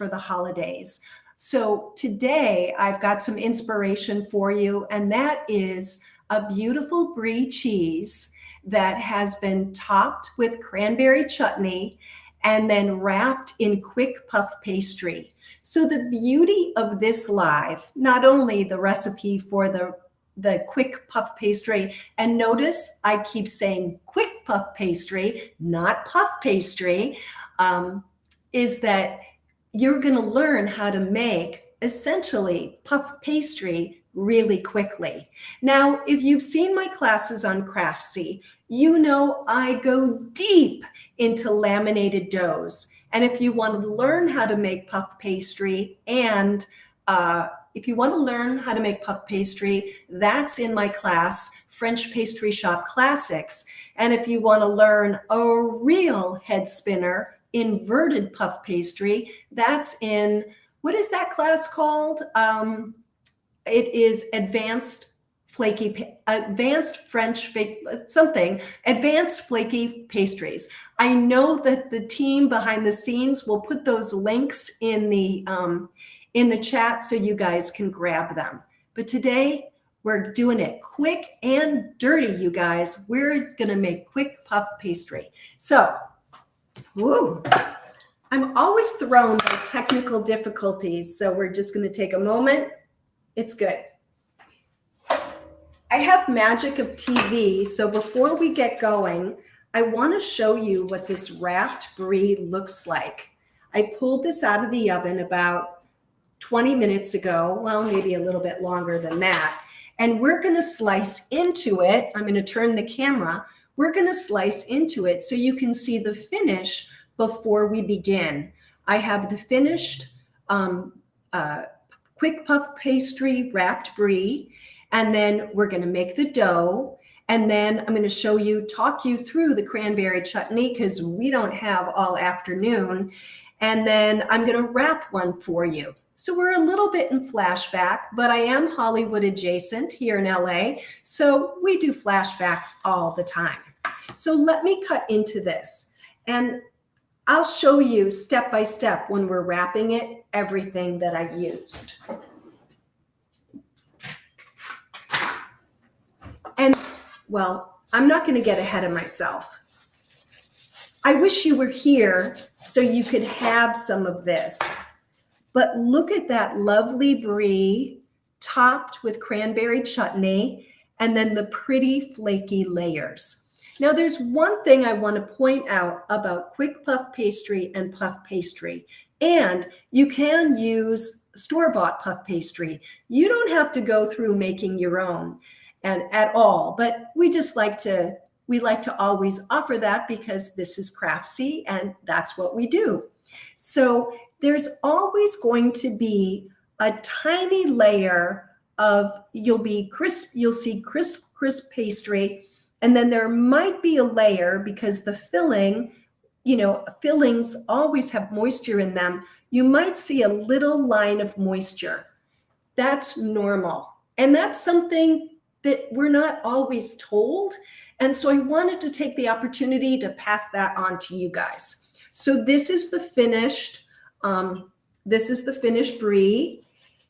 for the holidays. So today I've got some inspiration for you, and that is a beautiful Brie cheese that has been topped with cranberry chutney and then wrapped in quick puff pastry. So the beauty of this live, not only the recipe for the quick puff pastry, and notice I keep saying quick puff pastry, not puff pastry, is that you're going to learn how to make essentially puff pastry really quickly. Now, if you've seen my classes on Craftsy, you know I go deep into laminated doughs. And if you want to learn how to make puff pastry and that's in my class, French Pastry Shop Classics. And if you want to learn a real head spinner, inverted puff pastry, that's in, what is that class called? It is advanced flaky pastries. I know that the team behind the scenes will put those links in the chat so you guys can grab them. But today we're doing it quick and dirty, you guys. We're gonna make quick puff pastry. So, I'm always thrown by technical difficulties, so we're just gonna take a moment. It's good. I have magic of TV, so before we get going, I want to show you what this wrapped Brie looks like. I pulled this out of the oven about 20 minutes ago, well, maybe a little bit longer than that, and we're going to slice into it. I'm going to turn the camera. We're going to slice into it so you can see the finish before we begin. I have the finished quick puff pastry wrapped Brie, and then we're going to make the dough, and then I'm going to talk you through the cranberry chutney because we don't have all afternoon, and then I'm going to wrap one for you. So we're a little bit in flashback, but I am Hollywood adjacent here in LA, so we do flashback all the time. So let me cut into this, and I'll show you step by step when we're wrapping it, everything that I used. And, well, I'm not going to get ahead of myself. I wish you were here so you could have some of this. But look at that lovely Brie topped with cranberry chutney and then the pretty flaky layers. Now, there's one thing I want to point out about quick puff pastry and puff pastry. And you can use store-bought puff pastry. You don't have to go through making your own and at all, but we like to always offer that because this is Craftsy and that's what we do. So there's always going to be a tiny layer of, you'll see crisp pastry, and then there might be a layer because the fillings always have moisture in them. You might see a little line of moisture. That's normal. And that's something that we're not always told. And so I wanted to take the opportunity to pass that on to you guys. So this is the finished Brie,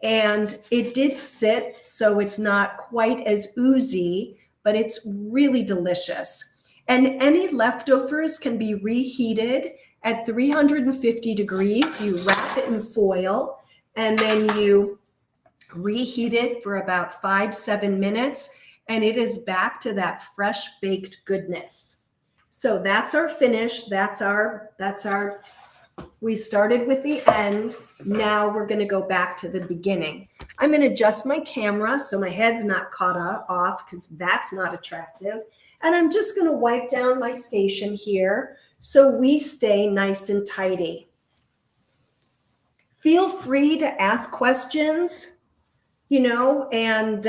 and it did sit, so it's not quite as oozy, but it's really delicious. And any leftovers can be reheated at 350 degrees. You wrap it in foil, and then you reheat it for about 5-7 minutes, and it is back to that fresh baked goodness. So that's our finish. We started with the end. Now we're going to go back to the beginning. I'm going to adjust my camera so my head's not caught off because that's not attractive. And I'm just going to wipe down my station here so we stay nice and tidy. Feel free to ask questions, and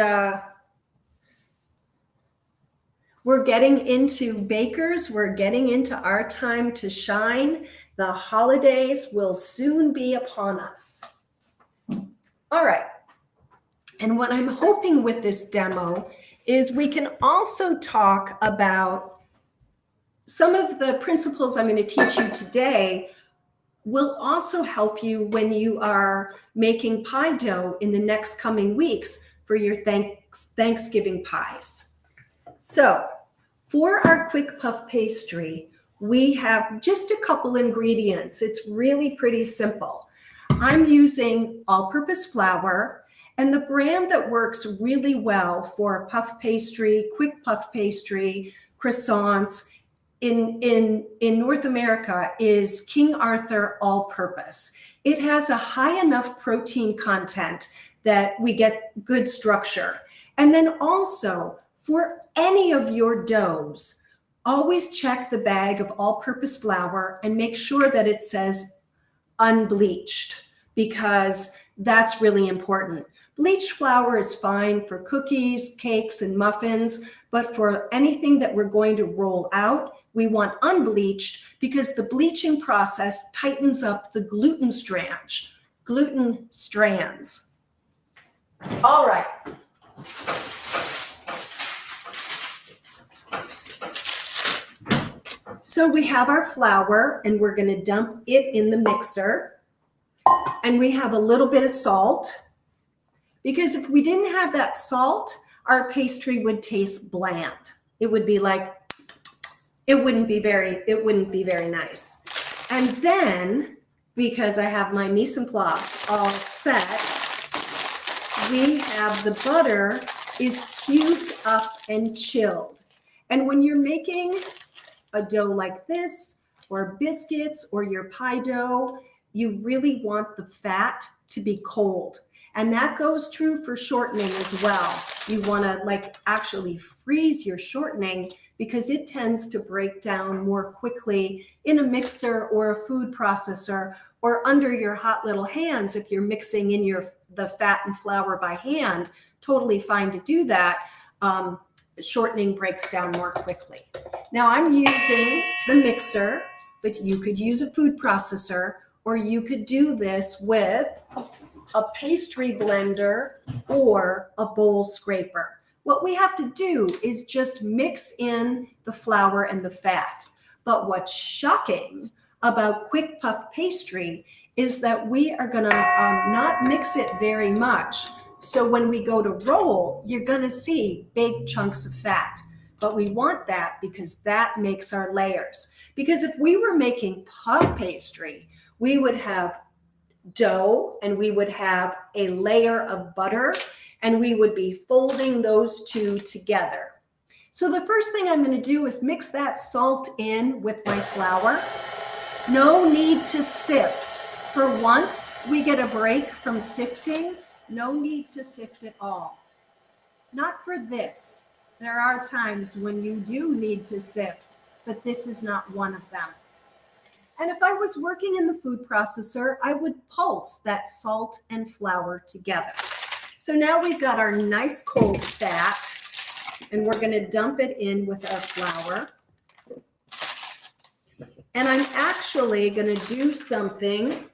we're getting into bakers. We're getting into our time to shine. The holidays will soon be upon us. All right. And what I'm hoping with this demo is we can also talk about some of the principles I'm going to teach you today will also help you when you are making pie dough in the next coming weeks for your Thanksgiving pies. So for our quick puff pastry, we have just a couple ingredients. It's really pretty simple. I'm using all-purpose flour, and the brand that works really well for puff pastry, quick puff pastry, croissants in North America is King Arthur all-purpose. It has a high enough protein content that we get good structure. And then also, for any of your doughs, always check the bag of all-purpose flour and make sure that it says unbleached, because that's really important. Bleached flour is fine for cookies, cakes, and muffins, but for anything that we're going to roll out, we want unbleached because the bleaching process tightens up the gluten strands. All right. So we have our flour, and we're going to dump it in the mixer. And we have a little bit of salt, because if we didn't have that salt, our pastry would taste bland. It would be like, it wouldn't be very nice. And then, because I have my mise en place all set, we have the butter is cubed up and chilled. And when you're making a dough like this, or biscuits, or your pie dough, you really want the fat to be cold. And that goes true for shortening as well. You want to actually freeze your shortening, because it tends to break down more quickly in a mixer or a food processor, or under your hot little hands. If you're mixing in the fat and flour by hand, totally fine to do that. Shortening breaks down more quickly. Now I'm using the mixer, but you could use a food processor, or you could do this with a pastry blender or a bowl scraper. What we have to do is just mix in the flour and the fat. But what's shocking about quick puff pastry is that we are gonna not mix it very much. So when we go to roll, you're gonna see big chunks of fat. But we want that because that makes our layers. Because if we were making puff pastry, we would have dough and we would have a layer of butter, and we would be folding those two together. So the first thing I'm going to do is mix that salt in with my flour. No need to sift. For once we get a break from sifting, no need to sift at all. Not for this. There are times when you do need to sift, but this is not one of them. And if I was working in the food processor, I would pulse that salt and flour together. So now we've got our nice cold fat, and we're going to dump it in with our flour. And I'm actually going to do something.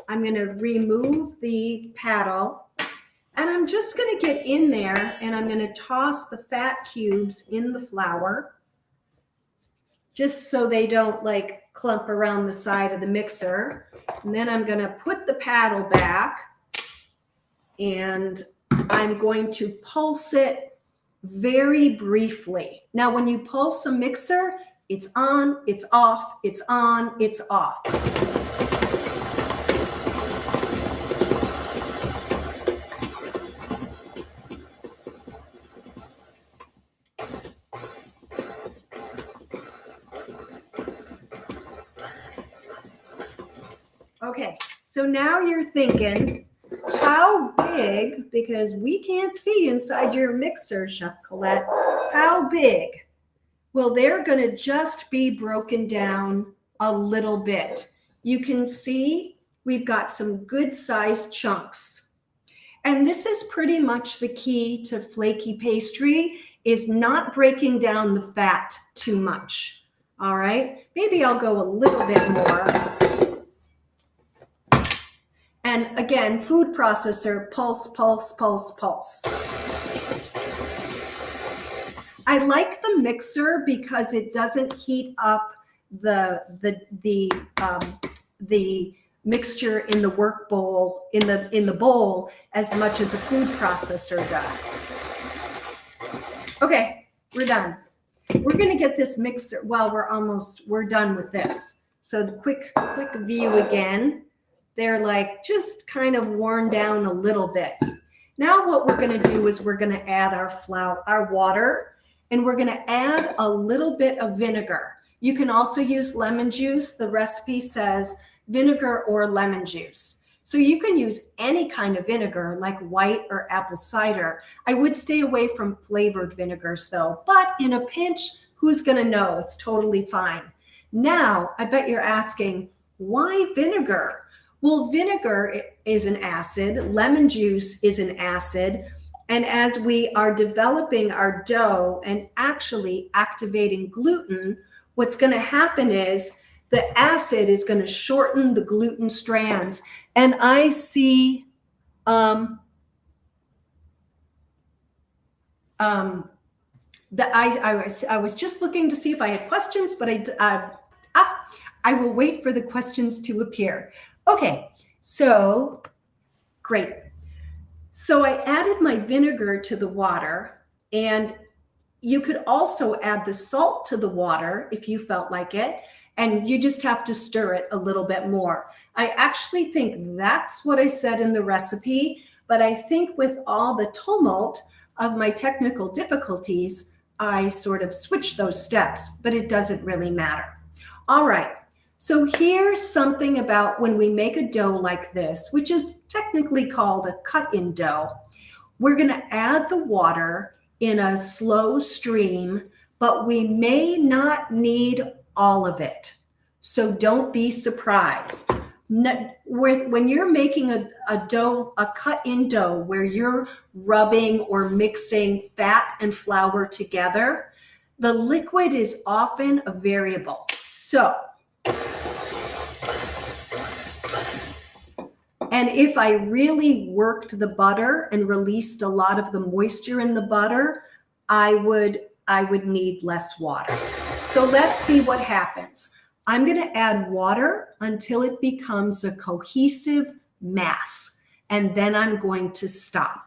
I'm going to remove the paddle, and I'm just going to get in there, and I'm going to toss the fat cubes in the flour, just so they don't clump around the side of the mixer. And then I'm going to put the paddle back, and I'm going to pulse it very briefly. Now, when you pulse a mixer, it's on, it's off, it's on, it's off. Okay, so now you're thinking, how big, because we can't see inside your mixer, Chef Colette, how big? Well, they're going to just be broken down a little bit. You can see we've got some good sized chunks. And this is pretty much the key to flaky pastry, is not breaking down the fat too much. All right, maybe I'll go a little bit more. And again, food processor, pulse, pulse, pulse, pulse. I like the mixer because it doesn't heat up the the mixture in the work bowl, in the bowl, as much as a food processor does. Okay, we're done. We're going to get this mixer. Well, we're done with this. So the quick view again. They're like just kind of worn down a little bit. Now what we're going to do is we're going to add our water, and we're going to add a little bit of vinegar. You can also use lemon juice. The recipe says vinegar or lemon juice. So you can use any kind of vinegar like white or apple cider. I would stay away from flavored vinegars though, but in a pinch, who's going to know? It's totally fine. Now, I bet you're asking, why vinegar? Well, vinegar is an acid, lemon juice is an acid, and as we are developing our dough and actually activating gluten, what's going to happen is the acid is going to shorten the gluten strands. And I see I was just looking to see if I had questions, but I will wait for the questions to appear. Okay, so great. So I added my vinegar to the water, and you could also add the salt to the water if you felt like it, and you just have to stir it a little bit more. I actually think that's what I said in the recipe, but I think with all the tumult of my technical difficulties, I sort of switched those steps, but it doesn't really matter. All right. So here's something about when we make a dough like this, which is technically called a cut-in dough. We're going to add the water in a slow stream, but we may not need all of it. So don't be surprised. When you're making a dough, a cut-in dough, where you're rubbing or mixing fat and flour together, the liquid is often a variable. So, and if I really worked the butter and released a lot of the moisture in the butter, I would need less water. So let's see what happens. I'm going to add water until it becomes a cohesive mass, and then I'm going to stop.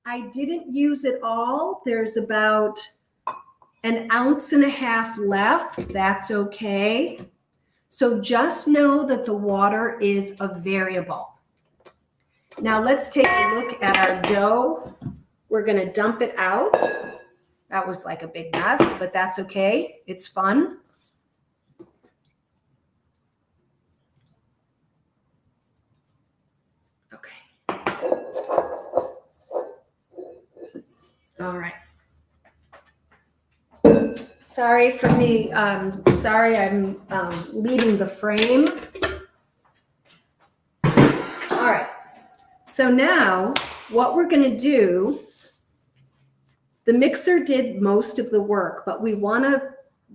I didn't use it all. There's about 1.5 ounces left. That's okay. So just know that the water is a variable. Now let's take a look at our dough. We're going to dump it out. That was like a big mess, but that's okay. It's fun. Okay. All right. Sorry for me. Sorry, I'm leaving the frame. All right. So now what we're going to do, the mixer did most of the work, but we want to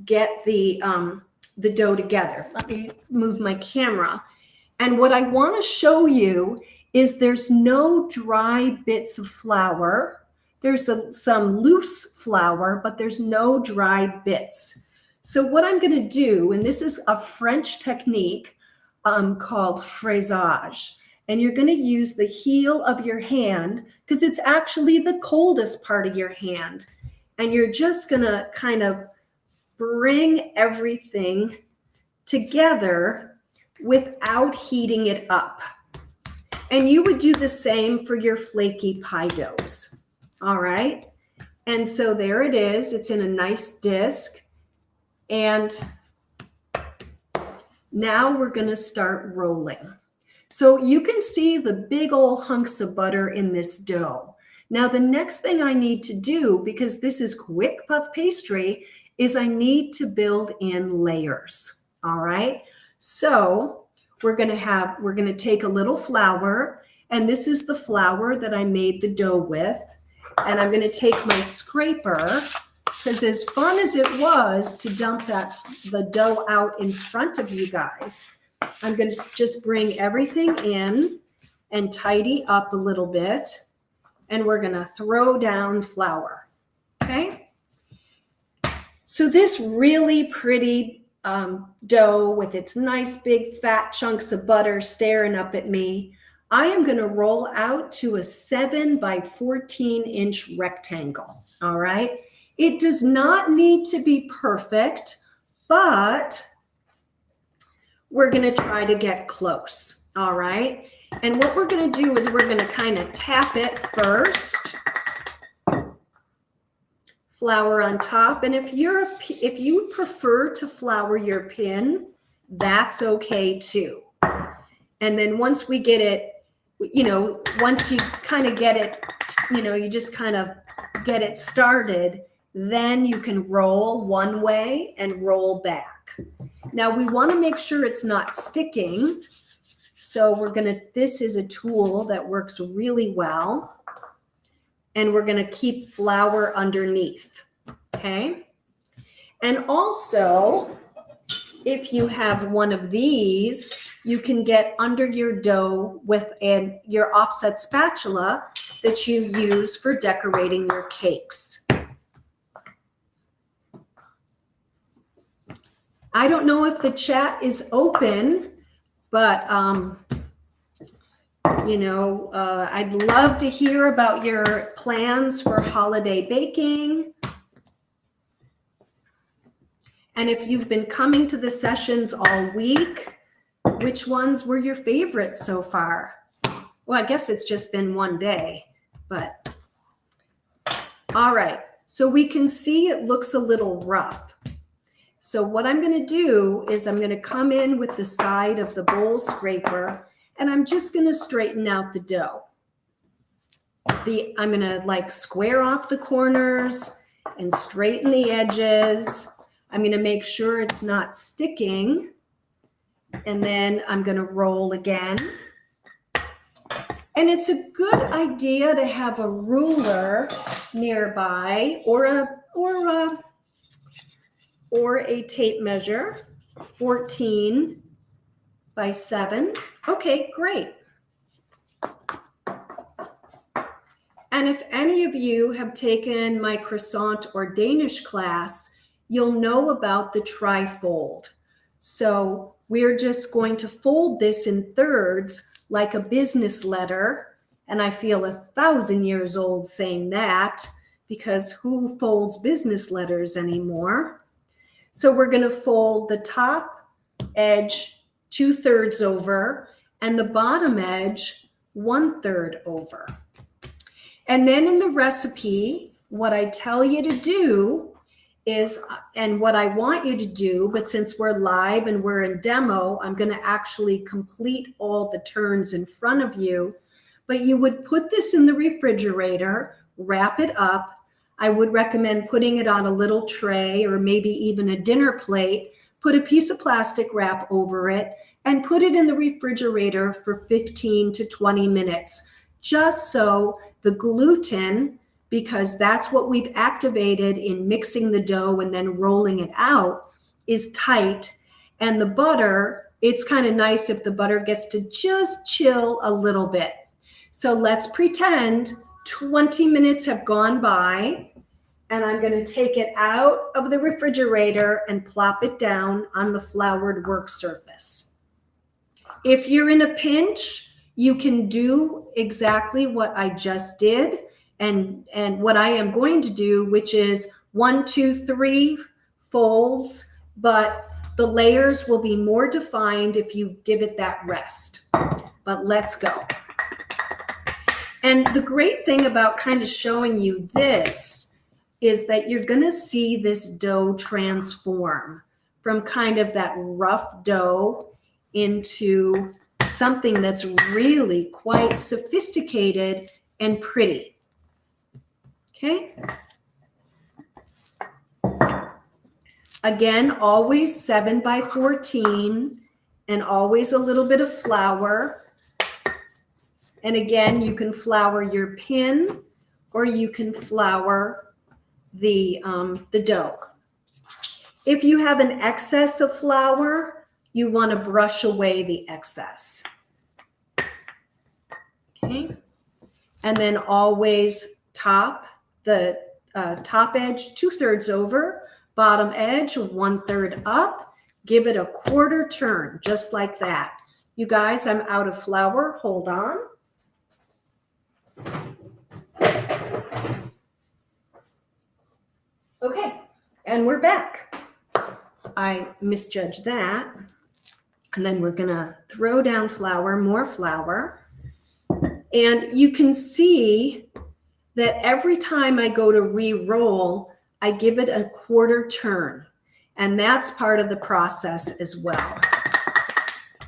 get the dough together. Let me move my camera. And what I want to show you is there's no dry bits of flour. There's some loose flour, but there's no dry bits. So what I'm going to do, and this is a French technique called fraisage, and you're going to use the heel of your hand because it's actually the coldest part of your hand. And you're just going to kind of bring everything together without heating it up. And you would do the same for your flaky pie doughs. All right. And so there it is. It's in a nice disc. And now we're going to start rolling. So you can see the big old hunks of butter in this dough. Now the next thing I need to do, because this is quick puff pastry, is I need to build in layers. All right. So we're going to take a little flour, And this is the flour that I made the dough with. And I'm going to take my scraper, because as fun as it was to dump the dough out in front of you guys, I'm going to just bring everything in and tidy up a little bit. And we're going to throw down flour. Okay? So this really pretty dough with its nice big fat chunks of butter staring up at me, I am going to roll out to a 7 by 14 inch rectangle. All right. It does not need to be perfect, but we're going to try to get close. All right. And what we're going to do is we're going to kind of tap it first. Flour on top. And if you prefer to flour your pin, that's okay too. And then once we get it, once you kind of get it, you just kind of get it started, then you can roll one way and roll back. Now we want to make sure it's not sticking. So this is a tool that works really well. And we're going to keep flour underneath, okay? And also, if you have one of these, you can get under your dough with your offset spatula that you use for decorating your cakes. I don't know if the chat is open, but I'd love to hear about your plans for holiday baking. And if you've been coming to the sessions all week, which ones were your favorites so far? Well, I guess it's just been one day, but all right. So we can see it looks a little rough. So what I'm going to do is I'm going to come in with the side of the bowl scraper, and I'm just going to straighten out the dough. I'm going to square off the corners and straighten the edges. I'm going to make sure it's not sticking. And then I'm going to roll again. And it's a good idea to have a ruler nearby or a tape measure, 14 by 7. Okay, great. And if any of you have taken my croissant or Danish class, you'll know about the tri-fold. So we're just going to fold this in thirds like a business letter. And I feel 1,000 years old saying that, because who folds business letters anymore? So we're going to fold the top edge 2/3 over and the bottom edge 1/3 over. And then in the recipe, what I tell you to do is, and what I want you to do, but since we're live and we're in demo, I'm going to actually complete all the turns in front of you. But you would put this in the refrigerator, wrap it up. I would recommend putting it on a little tray or maybe even a dinner plate, put a piece of plastic wrap over it, and put it in the refrigerator for 15 to 20 minutes, just so the gluten, because that's what we've activated in mixing the dough and then rolling it out, is tight. And the butter, it's kind of nice if the butter gets to just chill a little bit. So let's pretend 20 minutes have gone by, and I'm going to take it out of the refrigerator and plop it down on the floured work surface. If you're in a pinch, you can do exactly what I just did and what I am going to do, which is 1, 2, 3 folds, but the layers will be more defined if you give it that rest. But let's go. And the great thing about kind of showing you this is that you're going to see this dough transform from kind of that rough dough into something that's really quite sophisticated and pretty. Okay. Again, always 7 by 14 and always a little bit of flour. And again, you can flour your pin or you can flour the dough. If you have an excess of flour, you want to brush away the excess. Okay. And then always top the top edge 2/3 over, bottom edge 1/3 up. Give it a quarter turn, just like that. You guys, I'm out of flour. Hold on. Okay, and we're back. I misjudged that. And then we're gonna throw down flour, more flour. And you can see that every time I go to re-roll, I give it a quarter turn. And that's part of the process as well.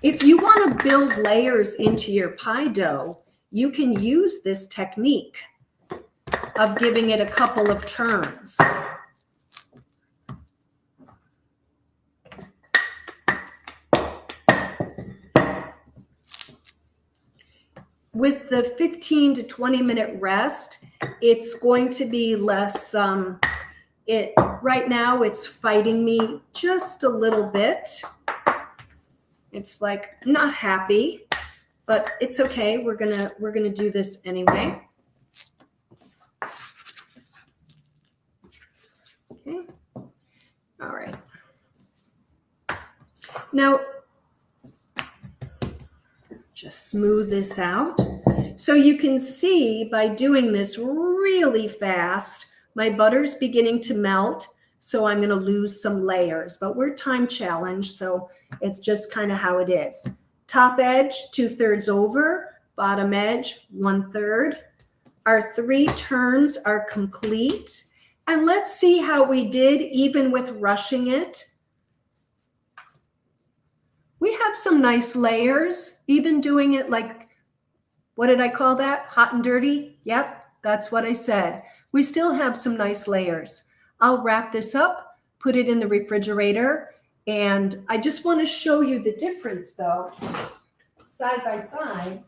If you want to build layers into your pie dough, you can use this technique of giving it a couple of turns. With the 15 to 20 minute rest, it's going to be less, right now it's fighting me just a little bit. It's like, I'm not happy, but it's okay. We're gonna do this anyway. Okay. All right. Now, just smooth this out. So you can see by doing this really fast, my butter's beginning to melt. So I'm going to lose some layers, but we're time challenged. So it's just kind of how it is. Top edge, 2/3 over, bottom edge, 1/3. Our 3 turns are complete. And let's see how we did even with rushing it. We have some nice layers, even doing it like, what did I call that? Hot and dirty? Yep, that's what I said. We still have some nice layers. I'll wrap this up, put it in the refrigerator, and I just want to show you the difference though, side by side.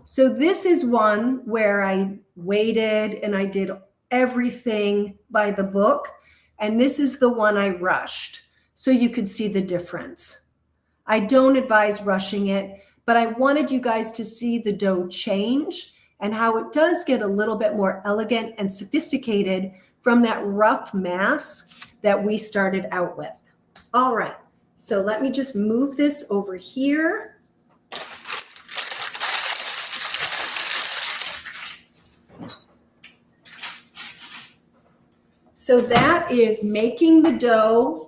So this is one where I waited and I did everything by the book, and this is the one I rushed. So you could see the difference. I don't advise rushing it, but I wanted you guys to see the dough change and how it does get a little bit more elegant and sophisticated from that rough mass that we started out with. All right, so let me just move this over here. So that is making the dough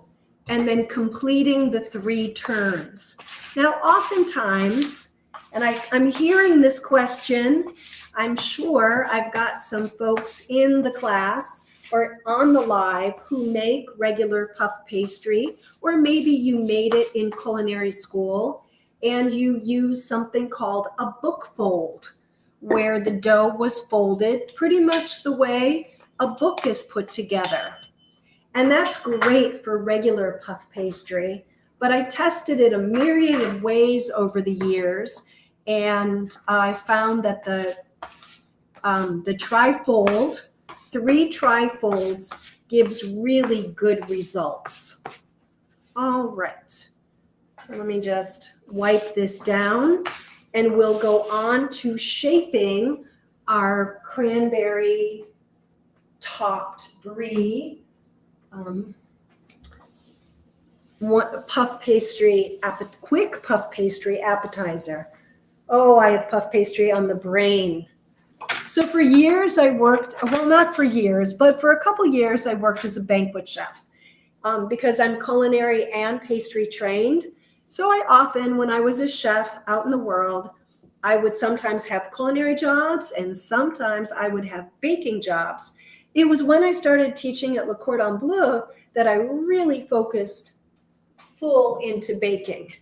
and then completing the 3 turns. Now, oftentimes, and I'm hearing this question, I'm sure I've got some folks in the class or on the live who make regular puff pastry, or maybe you made it in culinary school and you use something called a book fold, where the dough was folded pretty much the way a book is put together. And that's great for regular puff pastry, but I tested it a myriad of ways over the years, and I found that the tri-fold, 3 tri-folds, gives really good results. All right, so let me just wipe this down, and we'll go on to shaping our cranberry topped brie. Puff pastry, quick puff pastry appetizer. Oh, I have puff pastry on the brain. So for years I worked, well, not for years, but for a couple years I worked as a banquet chef because I'm culinary and pastry trained. So I often, when I was a chef out in the world, I would sometimes have culinary jobs and sometimes I would have baking jobs. It was when I started teaching at Le Cordon Bleu that I really focused full into baking.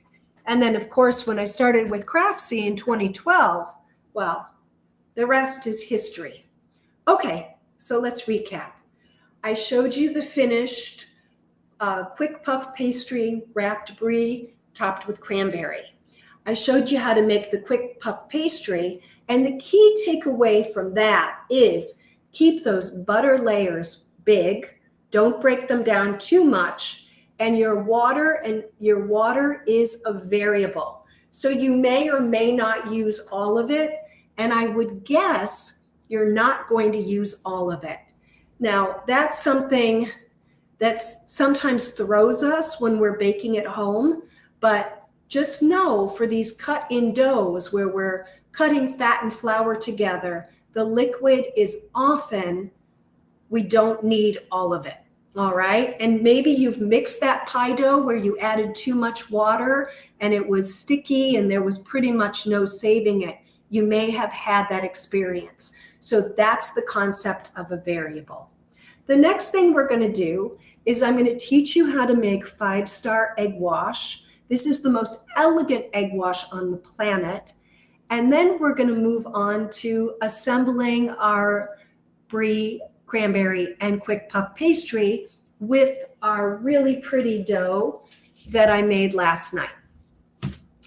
And then, of course, when I started with Craftsy in 2012, well, the rest is history. Okay, so let's recap. I showed you the finished quick puff pastry wrapped brie topped with cranberry. I showed you how to make the quick puff pastry. And the key takeaway from that is keep those butter layers big. Don't break them down too much. And your water is a variable. So you may or may not use all of it. And I would guess you're not going to use all of it. Now, that's something that sometimes throws us when we're baking at home, but just know for these cut-in doughs where we're cutting fat and flour together, the liquid is often, we don't need all of it, all right? And maybe you've mixed that pie dough where you added too much water and it was sticky and there was pretty much no saving it. You may have had that experience. So that's the concept of a variable. The next thing we're going to do is I'm going to teach you how to make 5-star egg wash. This is the most elegant egg wash on the planet. And then we're going to move on to assembling our Brie, cranberry, and quick puff pastry with our really pretty dough that I made last night.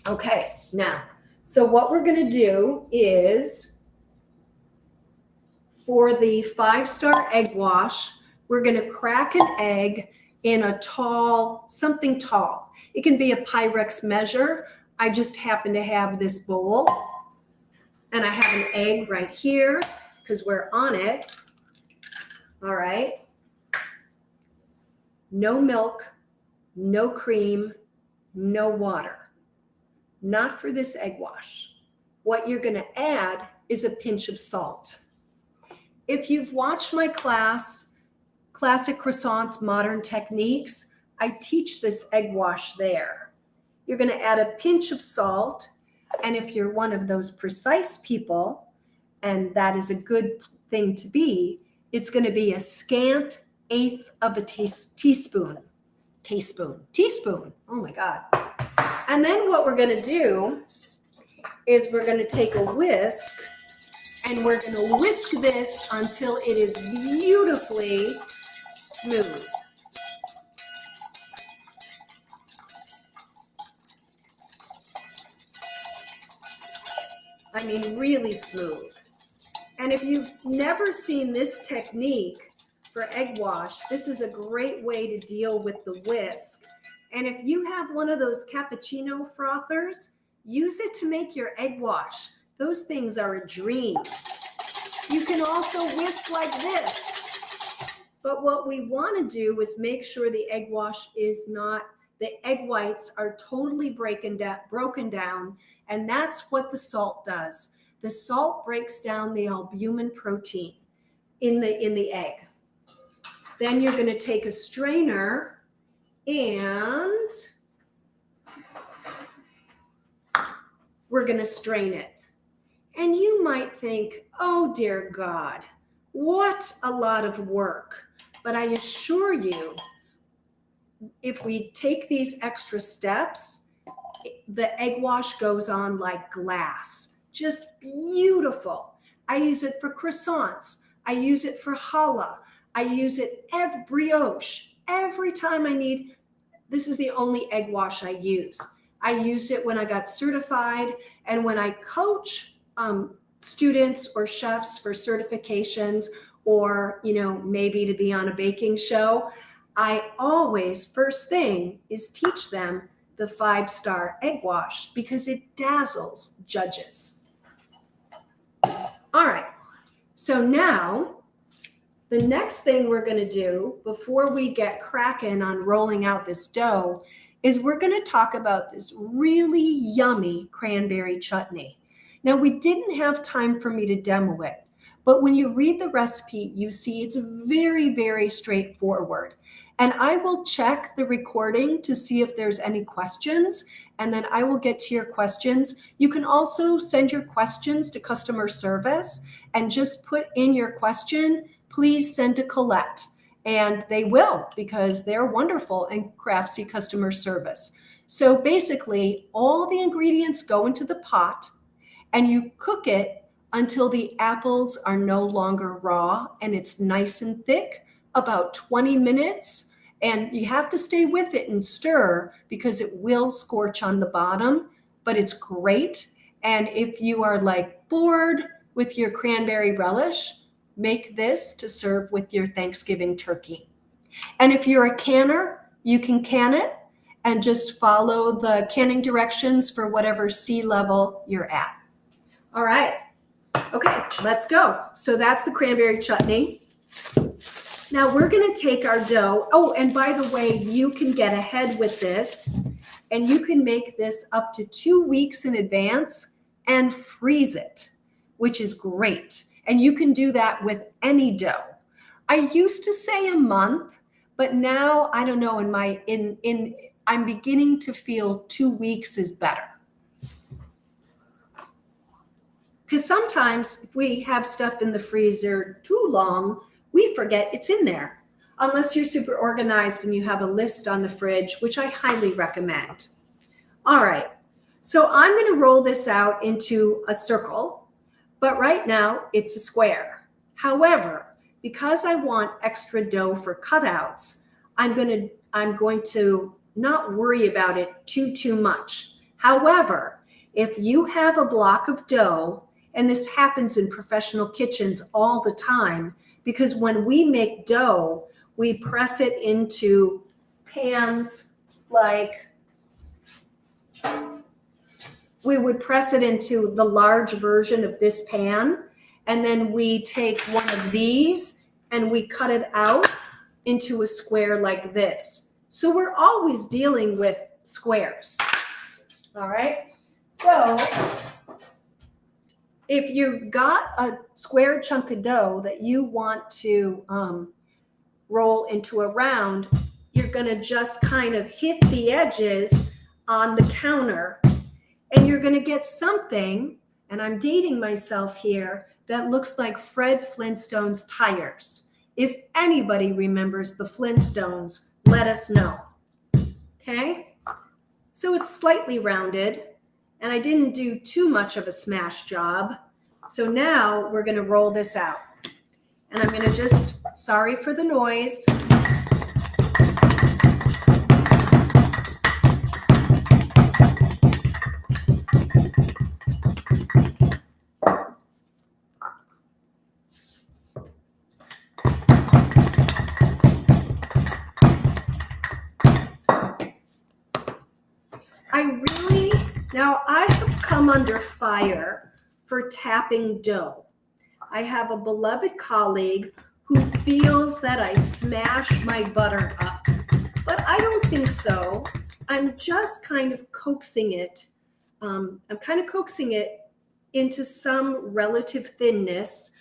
Okay, now, so what we're going to do is for the 5-star egg wash, we're going to crack an egg in a something tall. It can be a Pyrex measure. I just happen to have this bowl and I have an egg right here because we're on it. All right. No milk, no cream, no water. Not for this egg wash. What you're going to add is a pinch of salt. If you've watched my class, Classic Croissants, Modern Techniques, I teach this egg wash there. You're going to add a pinch of salt, and if you're one of those precise people, and that is a good thing to be, it's going to be a scant eighth of a teaspoon. Oh my God. And then what we're going to do is we're going to take a whisk and we're going to whisk this until it is beautifully smooth. I mean, really smooth. And if you've never seen this technique for egg wash, this is a great way to deal with the whisk. And if you have one of those cappuccino frothers, use it to make your egg wash. Those things are a dream. You can also whisk like this. But what we want to do is make sure the egg wash is not, the egg whites are totally broken down, and that's what the salt does. The salt breaks down the albumin protein in the egg. Then you're going to take a strainer and we're going to strain it. And you might think, oh dear God, what a lot of work. But I assure you, if we take these extra steps, the egg wash goes on like glass. Just beautiful. I use it for croissants. I use it for challah. I use it brioche. Every time I need, this is the only egg wash I use. I used it when I got certified and when I coach students or chefs for certifications or, maybe to be on a baking show. I always, first thing is teach them the 5-star egg wash because it dazzles judges. All right, so now the next thing we're going to do before we get cracking on rolling out this dough is we're going to talk about this really yummy cranberry chutney. Now, we didn't have time for me to demo it, but when you read the recipe, you see it's very, very straightforward. And I will check the recording to see if there's any questions, and then I will get to your questions. You can also send your questions to customer service and just put in your question, please send to Colette. And they will, because they're wonderful in Craftsy customer service. So basically, all the ingredients go into the pot and you cook it until the apples are no longer raw and it's nice and thick, about 20 minutes. And you have to stay with it and stir because it will scorch on the bottom. but it's great. And if you are like bored with your cranberry relish, make this to serve with your Thanksgiving turkey. And if you're a canner, you can can it and just follow the canning directions for whatever sea level you're at. All right. Okay, let's go. So that's the cranberry chutney. Now we're going to take our dough. Oh, and by the way, you can get ahead with this, and you can make this up to 2 weeks in advance and freeze it, which is great. And you can do that with any dough. I used to say a month, but now I don't know, I'm beginning to feel 2 weeks is better. Because sometimes if we have stuff in the freezer too long, we forget it's in there, unless you're super organized and you have a list on the fridge, which I highly recommend. All right, so I'm going to roll this out into a circle, but right now it's a square. However, because I want extra dough for cutouts, I'm going to not worry about it too much. However, if you have a block of dough, and this happens in professional kitchens all the time, because when we make dough, we press it into pans like we would press it into the large version of this pan, and then we take one of these and we cut it out into a square like this. So we're always dealing with squares. All right, so if you've got a square chunk of dough that you want to roll into a round, you're going to just kind of hit the edges on the counter, and you're going to get something, and I'm dating myself here, that looks like Fred Flintstone's tires. If anybody remembers the Flintstones, let us know. Okay? So it's slightly rounded, and I didn't do too much of a smash job. So now we're going to roll this out. And I'm going to just, sorry for the noise. Now I have come under fire for tapping dough. I have a beloved colleague who feels that I smash my butter up, but I don't think so. I'm just kind of coaxing it. Into some relative thinness,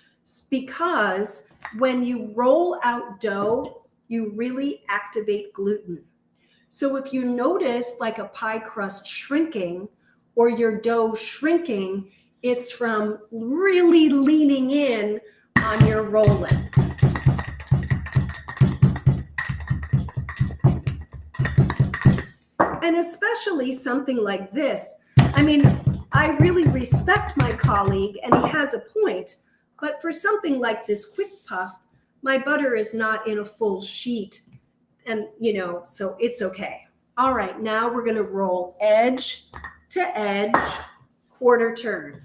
because when you roll out dough, you really activate gluten. So if you notice like a pie crust shrinking or your dough shrinking, it's from really leaning in on your rolling. And especially something like this. I mean, I really respect my colleague and he has a point, but for something like this quick puff, my butter is not in a full sheet. And, so it's okay. All right, now we're going to roll edge to edge, quarter turn.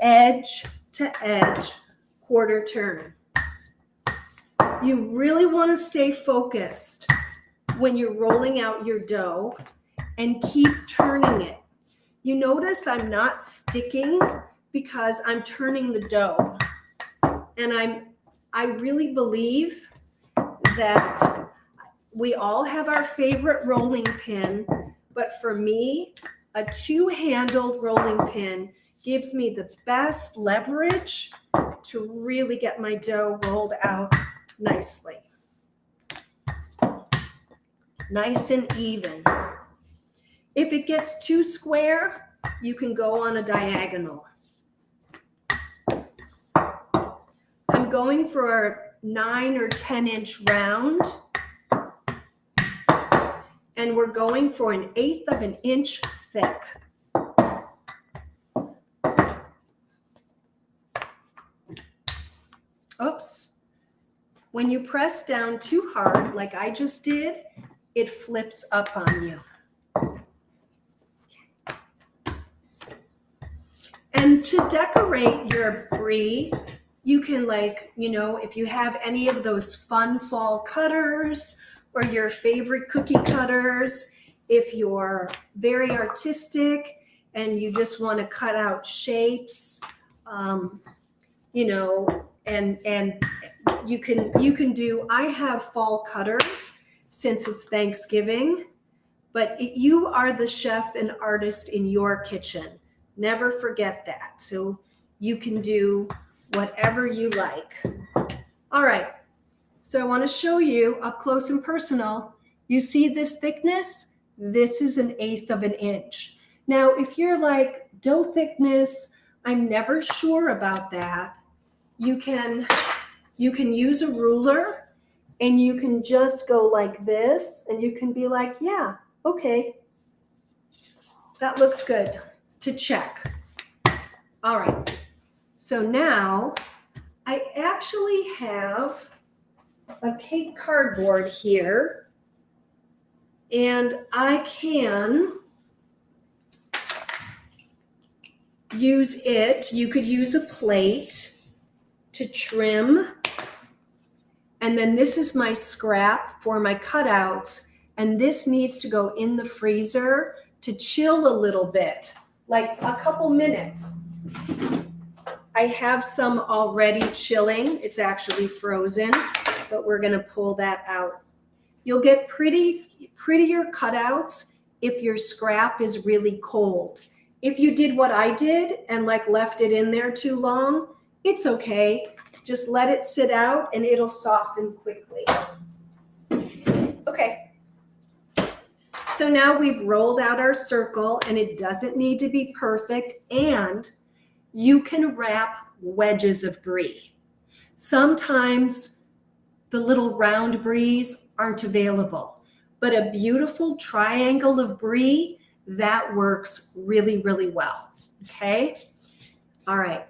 Edge to edge, quarter turn. You really want to stay focused when you're rolling out your dough and keep turning it. You notice I'm not sticking because I'm turning the dough. And I really believe that we all have our favorite rolling pin, but for me, a two-handled rolling pin gives me the best leverage to really get my dough rolled out nicely. Nice and even. If it gets too square, you can go on a diagonal. I'm going for a 9 or 10 inch round. And we're going for 1/8 of an inch thick. Oops. When you press down too hard, like I just did, it flips up on you. to decorate your brie, you can if you have any of those fun fall cutters or your favorite cookie cutters, if you're very artistic and you just want to cut out shapes, and you can do, I have fall cutters since it's Thanksgiving, but you are the chef and artist in your kitchen. Never forget that. So you can do whatever you like. All right. So I want to show you up close and personal. You see this thickness? This is 1/8 of an inch. Now, if you're like dough thickness, I'm never sure about that. You can use a ruler and you can just go like this and you can be like, yeah, okay, that looks good, to check. All right. So now I actually have a cake cardboard here, and I can use it. You could use a plate to trim. And then this is my scrap for my cutouts. And this needs to go in the freezer to chill a little bit, like a couple minutes. I have some already chilling. It's actually frozen, but we're gonna pull that out. You'll get prettier cutouts if your scrap is really cold. If you did what I did and left it in there too long, it's okay. Just let it sit out and it'll soften quickly. Okay. So now we've rolled out our circle, and it doesn't need to be perfect, and you can wrap wedges of brie. Sometimes the little round bries aren't available, but a beautiful triangle of brie, that works really, really well. Okay? All right.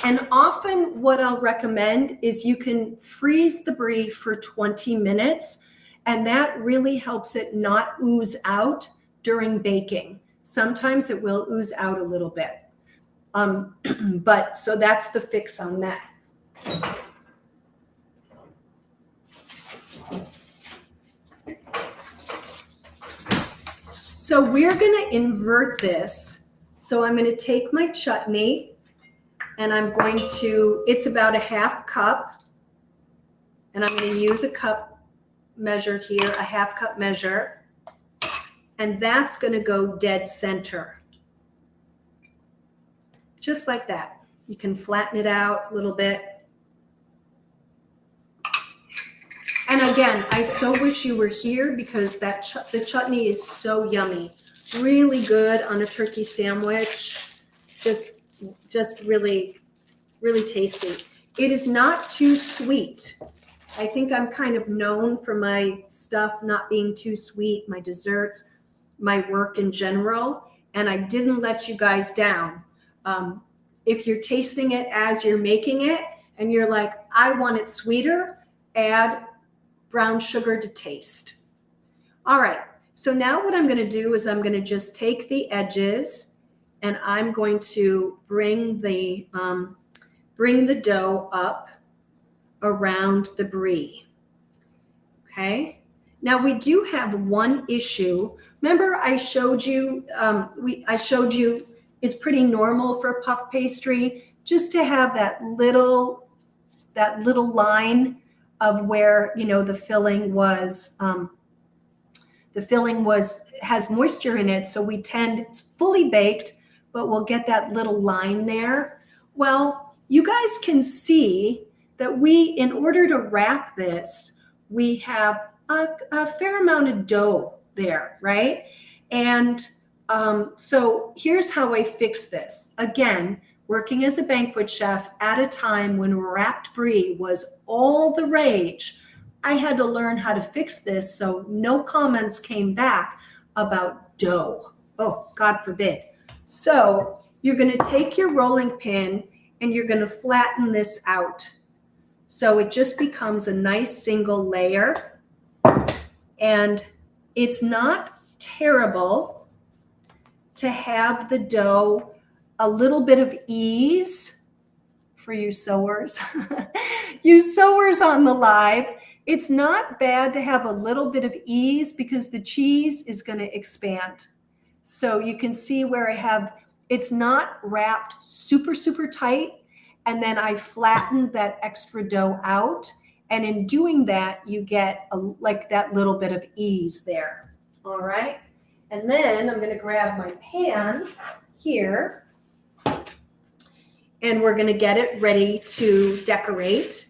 And often what I'll recommend is you can freeze the brie for 20 minutes, and that really helps it not ooze out during baking. Sometimes it will ooze out a little bit. But so that's the fix on that. So we're going to invert this. So I'm going to take my chutney, and I'm going to, it's about a 1/2 cup, and I'm going to use a cup measure here, a 1/2 cup measure, and that's going to go dead center. Just like that. You can flatten it out a little bit. And again, I so wish you were here because the chutney is so yummy. Really good on a turkey sandwich. Just really, really tasty. It is not too sweet. I think I'm kind of known for my stuff not being too sweet, my desserts, my work in general, and I didn't let you guys down. If you're tasting it as you're making it and you're like, I want it sweeter, add brown sugar to taste. All right, so now what I'm going to do is I'm going to just take the edges and I'm going to bring the dough up around the brie. Okay, now we do have one issue. Remember I showed you, it's pretty normal for puff pastry just to have that little line of where, the filling has moisture in it. So it's fully baked, but we'll get that little line there. Well, you guys can see that in order to wrap this, we have a fair amount of dough there, right? And so here's how I fix this. Again, working as a banquet chef at a time when wrapped brie was all the rage, I had to learn how to fix this so no comments came back about dough. Oh, God forbid. So you're going to take your rolling pin and you're going to flatten this out. So it just becomes a nice single layer. And it's not terrible to have the dough a little bit of ease for you sewers. You sewers on the live, it's not bad to have a little bit of ease because the cheese is going to expand. So you can see where I have, it's not wrapped super, super tight. And then I flattened that extra dough out. And in doing that, you get like that little bit of ease there. All right. And then I'm going to grab my pan here. And we're going to get it ready to decorate.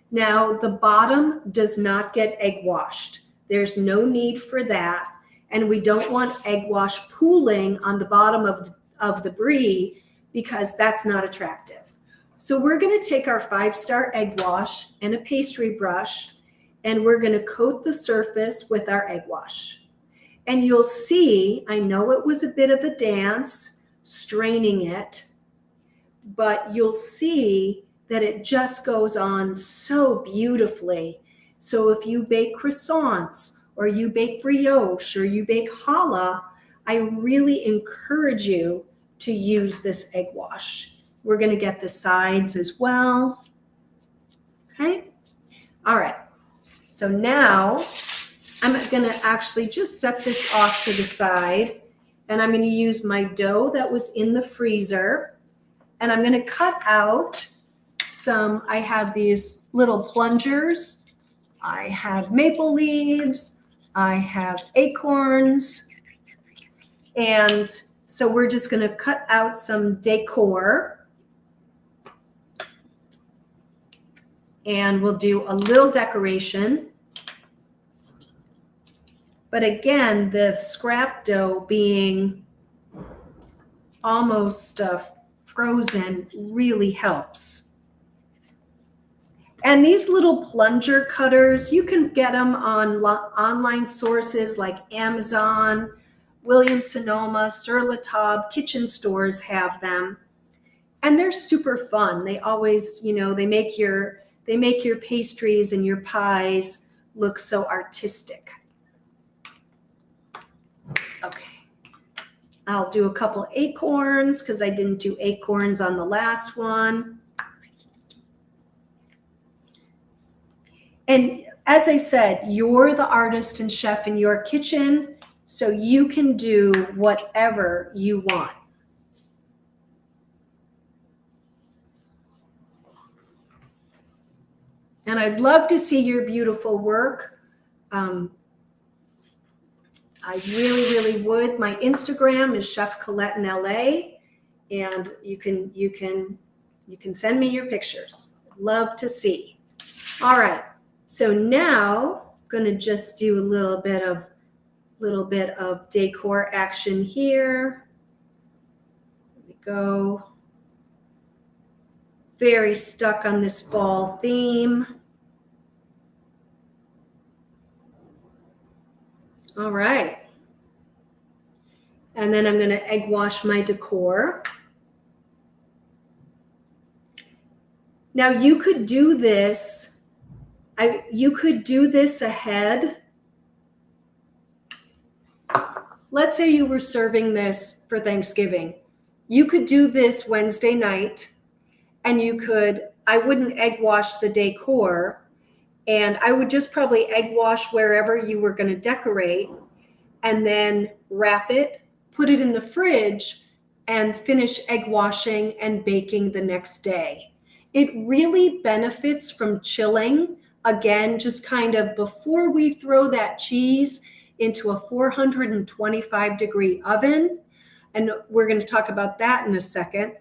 Now, the bottom does not get egg washed. There's no need for that. And we don't want egg wash pooling on the bottom of the brie because that's not attractive. So we're going to take our 5-star egg wash and a pastry brush, and we're going to coat the surface with our egg wash. And you'll see, I know it was a bit of a dance straining it, but you'll see that it just goes on so beautifully. So if you bake croissants or you bake brioche or you bake challah, I really encourage you to use this egg wash. We're going to get the sides as well. Okay. All right. So now I'm going to actually just set this off to the side, and I'm going to use my dough that was in the freezer. And I'm going to cut out some, I have these little plungers. I have maple leaves. I have acorns. And so we're just going to cut out some decor. And we'll do a little decoration. But again, the scrap dough being almost frozen really helps. And these little plunger cutters, you can get them on online sources like Amazon, Williams-Sonoma, Sur La Table, kitchen stores have them. And they're super fun. They always, you know, they make your pastries and your pies look so artistic. Okay. I'll do a couple acorns because I didn't do acorns on the last one. And as I said, you're the artist and chef in your kitchen, so you can do whatever you want. And I'd love to see your beautiful work. I really, really would. My Instagram is Chef Colette in LA, and you can send me your pictures. Love to see. All right. So now I'm going to just do a little bit of decor action here. There we go. Very stuck on this fall theme. All right. And then I'm going to egg wash my decor. Now you could do this. You could do this ahead. Let's say you were serving this for Thanksgiving. You could do this Wednesday night, and I wouldn't egg wash the decor, and I would just probably egg wash wherever you were going to decorate, and then wrap it, put it in the fridge, and finish egg washing and baking the next day. It really benefits from chilling. Again, just kind of before we throw that cheese into a 425-degree oven, and we're going to talk about that in a second.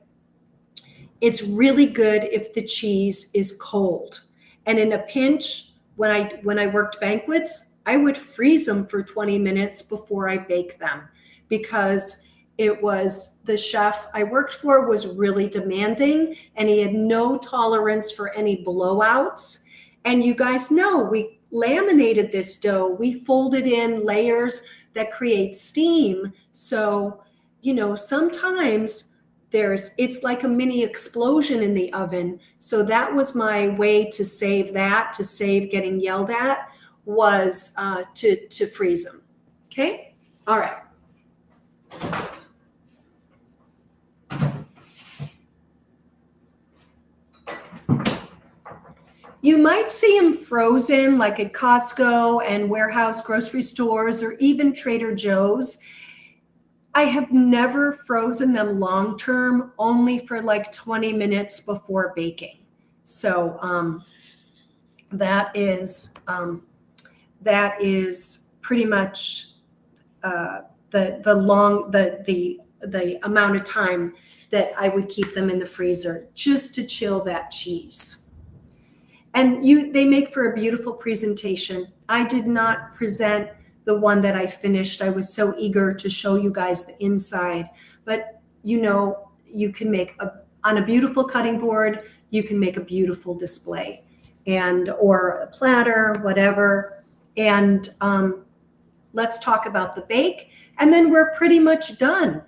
It's really good if the cheese is cold. And in a pinch, when I worked banquets, I would freeze them for 20 minutes before I bake them, because the chef I worked for was really demanding, and he had no tolerance for any blowouts. And you guys know, we laminated this dough. We folded in layers that create steam. So, you know, sometimes it's like a mini explosion in the oven. So that was my way to save getting yelled at, was to freeze them. Okay? All right. You might see them frozen like at Costco and warehouse grocery stores or even Trader Joe's. I have never frozen them long term, only for like 20 minutes before baking. So that is pretty much the amount of time that I would keep them in the freezer just to chill that cheese. And they make for a beautiful presentation. I did not present the one that I finished. I was so eager to show you guys the inside. But you can make on a beautiful cutting board, you can make a beautiful display or a platter, whatever. And let's talk about the bake. And then we're pretty much done.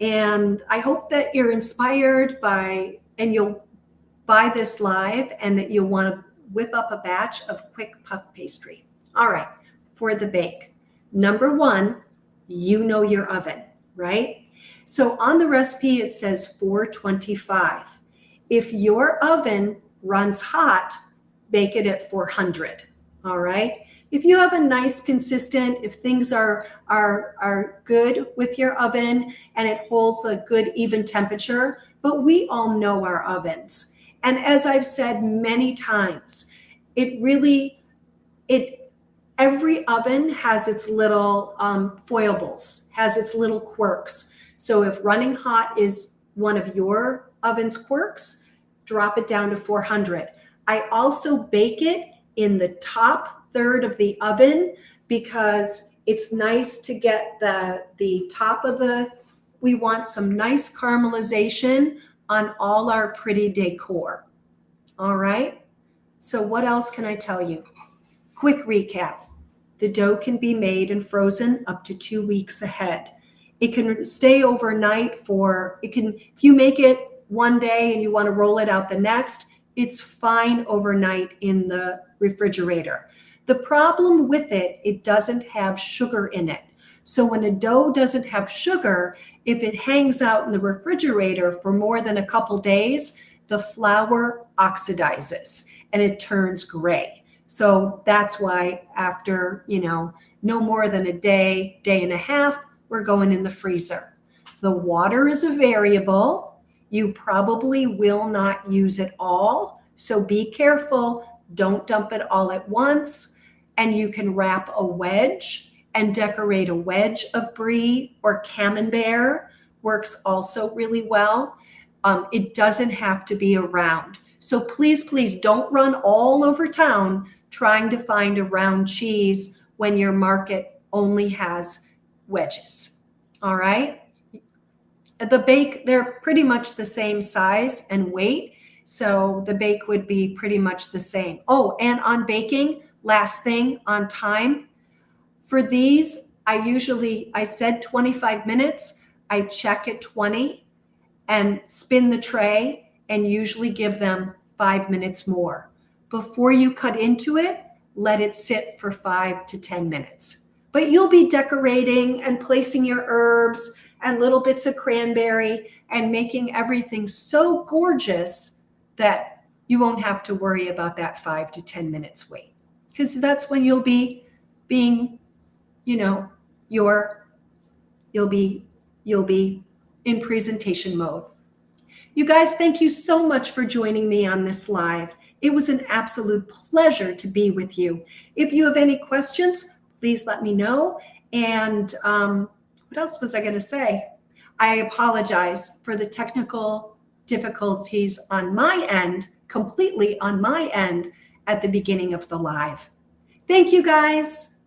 And I hope that you're inspired and you'll buy this live and that you'll want to whip up a batch of quick puff pastry. All right, for the bake. Number one, your oven, right? So on the recipe, it says 425. If your oven runs hot, bake it at 400, all right? If you have a nice consistent, if things are good with your oven and it holds a good even temperature, but we all know our ovens. And as I've said many times, every oven has its little foibles, has its little quirks. So if running hot is one of your oven's quirks, drop it down to 400. I also bake it in the top third of the oven because it's nice to get the top of we want some nice caramelization on all our pretty decor. All right. So what else can I tell you? Quick recap. The dough can be made and frozen up to 2 weeks ahead. It can stay overnight if you make it one day and you want to roll it out the next, it's fine overnight in the refrigerator. The problem with it doesn't have sugar in it. So when a dough doesn't have sugar, if it hangs out in the refrigerator for more than a couple days, the flour oxidizes and it turns gray. So that's why after, no more than a day and a half, we're going in the freezer. The water is a variable. You probably will not use it all. So be careful. Don't dump it all at once. And you can wrap a wedge and decorate a wedge of Brie or Camembert. Works also really well. It doesn't have to be a round. So please don't run all over town trying to find a round cheese when your market only has wedges. All right. The bake, they're pretty much the same size and weight. So the bake would be pretty much the same. Oh, and on baking, last thing, on time. For these, I said 25 minutes. I check at 20 and spin the tray and usually give them 5 minutes more. Before you cut into it, let it sit for 5 to 10 minutes. But you'll be decorating and placing your herbs and little bits of cranberry and making everything so gorgeous that you won't have to worry about that 5 to 10 minutes wait. Because that's when you'll be being, you'll be in presentation mode. You guys, thank you so much for joining me on this live. It was an absolute pleasure to be with you. If you have any questions, please let me know. And what else was I going to say? I apologize for the technical difficulties on my end, completely on my end at the beginning of the live. Thank you, guys.